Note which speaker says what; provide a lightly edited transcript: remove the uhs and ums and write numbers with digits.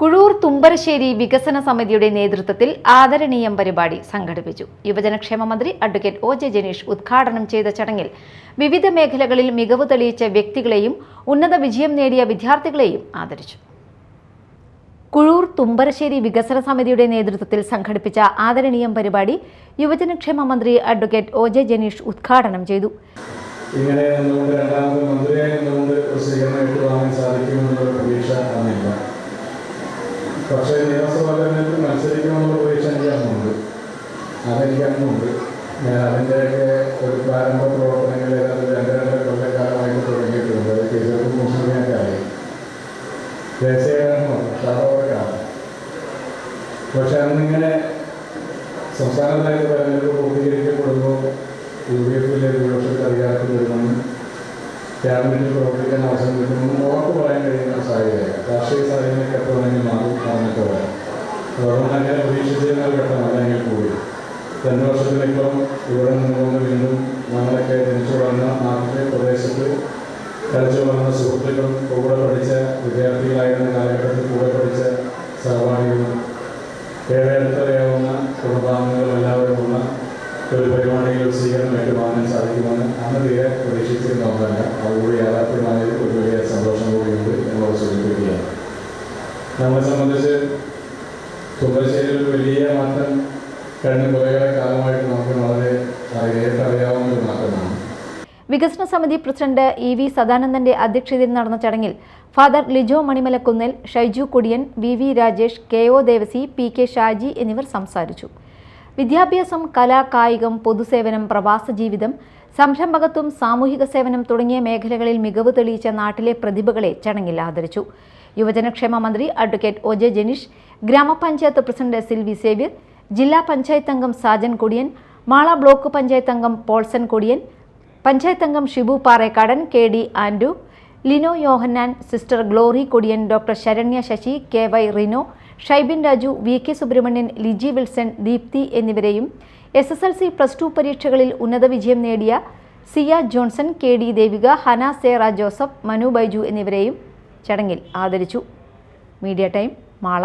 Speaker 1: കുഴൂർ തുമ്പരശ്ശേരി വികസന സമിതിയുടെ നേതൃത്വത്തിൽ ആദരണീയം പരിപാടി സംഘടിപ്പിച്ചു. യുവജനക്ഷേമ മന്ത്രി അഡ്വക്കേറ്റ് ഒ ജെ ജനീഷ് ഉദ്ഘാടനം ചെയ്ത ചടങ്ങിൽ വിവിധ മേഖലകളിൽ മികവ് തെളിയിച്ച വ്യക്തികളെയും ഉന്നത വിജയം നേടിയ വിദ്യാർത്ഥികളെയും ആദരിച്ചു. കുഴൂർ തുമ്പരശ്ശേരി വികസന സമിതിയുടെ നേതൃത്വത്തിൽ സംഘടിപ്പിച്ച ആദരണീയം പരിപാടി യുവജനക്ഷേമ മന്ത്രി അഡ്വക്കേറ്റ് ഒ ജെ ജനീഷ് ഉദ്ഘാടനം ചെയ്തു.
Speaker 2: ഇങ്ങനെ രണ്ടാമത് മന്ത്രിയായി ഒരു സ്വീകരണം ഏറ്റുവാങ്ങാൻ സാധിക്കുമെന്നുള്ള പ്രതീക്ഷ അന്നില്ല. പക്ഷേ നിയമസഭാ തെരഞ്ഞെടുപ്പിൽ മത്സരിക്കണമെന്നുള്ള പ്രതീക്ഷ എനിക്കന്നുണ്ട്. അതെനിക്കന്നുണ്ട്. ഞാൻ അതിൻ്റെയൊക്കെ ഒരു പ്രാരംഭ പ്രവർത്തനങ്ങൾ ഏതാണ്ട് 2-2.5 കൊല്ലക്കാലമായിട്ട് തുടങ്ങിയിട്ടുണ്ട്. അത് കേസുകൾക്ക് മുസ്ലിമൊക്കെ ആയി രഹസ്യകാരണമാണ്, ഷാറോക്കാണ്. പക്ഷെ അന്നിങ്ങനെ സംസ്ഥാനത്തായിട്ട് തെരഞ്ഞെടുപ്പ് പൂർത്തീകരിക്കപ്പെടുമ്പോൾ UDF-ലെ ഭൂരിപക്ഷത്തിൽ അധികാരത്തിൽ വരുമെന്നും ക്യാബിനറ്റിൽ പ്രവർത്തിക്കാൻ അവസരം കിട്ടുമെന്നും ഉറപ്പ് പറയാൻ കഴിയുന്ന സാഹചര്യം, രാഷ്ട്രീയ സാഹചര്യങ്ങൾക്ക് എപ്പോഴെങ്കിലും മാറിയിട്ട് വരാം. അതുകൊണ്ട് അങ്ങനെ പ്രതീക്ഷിച്ചിരുന്ന ഒരു ഘട്ടമല്ലെങ്കിൽ കൂടി 2 വർഷത്തിനിപ്പുറം ഇവിടെ നിന്നുകൊണ്ട് വീണ്ടും നമ്മളൊക്കെ ജനിച്ചു വളർന്ന നാട്ടിലെ പ്രദേശത്ത് കളിച്ചു വളർന്ന സുഹൃത്തുക്കളും കൂടെ പഠിച്ച വിദ്യാർത്ഥികളായിരുന്ന കാലഘട്ടത്തിൽ കൂടെ പഠിച്ച സഹപാഠികളും ഏറെ അടുത്തറിയാവുന്ന കുടുംബാംഗങ്ങളും എല്ലാവരുമുള്ള ഒരു പരിപാടിയിൽ സ്വീകരണം ഏറ്റുവാങ്ങാൻ സാധിക്കുമെന്ന് അന്ന് തീരെ പ്രതീക്ഷിച്ചിരുന്ന ഒന്നല്ല. അതുകൂടി യാഥാർത്ഥ്യമായത് ഒരു വലിയ സന്തോഷം കൂടിയുണ്ട് എന്നോട് സൂചിപ്പിക്കുകയാണ്. നമ്മളെ സംബന്ധിച്ച് തുമ്പരശ്ശേരിയിൽ ഒരു വലിയ മാറ്റം കഴിഞ്ഞ കുറേയേറെ കാലമായിട്ട് നമുക്ക് വളരെ അറിയാവുന്ന ഒരു മാറ്റമാണ്.
Speaker 1: വികസന സമിതി പ്രസിഡന്റ് EV സദാനന്ദന്റെ അധ്യക്ഷതയിൽ നടന്ന ചടങ്ങിൽ father Lijo Manimalakkunnel, Shaiju Kodiyan, VV Rajesh, KO Devasy, PK Shaji എന്നിവർ സംസാരിച്ചു. വിദ്യാഭ്യാസം, കല, കായികം, പൊതുസേവനം, പ്രവാസ ജീവിതം, സംരംഭകത്വം, സാമൂഹിക സേവനം തുടങ്ങിയ മേഖലകളിൽ മികവ് തെളിയിച്ച നാട്ടിലെ പ്രതിഭകളെ ചടങ്ങിൽ ആദരിച്ചു. യുവജനക്ഷേമ മന്ത്രി അഡ്വക്കേറ്റ് ഒ ജെ ജനീഷ്, ഗ്രാമപഞ്ചായത്ത് പ്രസിഡന്റ് സിൽവി സേവ്യർ, ജില്ലാ പഞ്ചായത്ത് അംഗം സാജൻ കൊടിയൻ, മാള ബ്ലോക്ക് പഞ്ചായത്ത് അംഗം പോൾസൺ കൊടിയൻ, പഞ്ചായത്ത് അംഗം Shibu Parekkadan, KD Andu, Lino Yohannan, sister Glory Kodiyan, doctor Saranya Sasi, KY Rino, Shybin Raju, VK Subrahmanyan, Liji Wilson, Deepthi എന്നിവരെയും SSLC +2 പരീക്ഷകളിൽ ഉന്നത വിജയം നേടിയ സിയ ജോൺസൺ, KD ദേവിക, ഹന സേറ ജോസഫ്, മനു ബൈജു എന്നിവരെയും ചടങ്ങിൽ ആദരിച്ചു. Media time, Mala.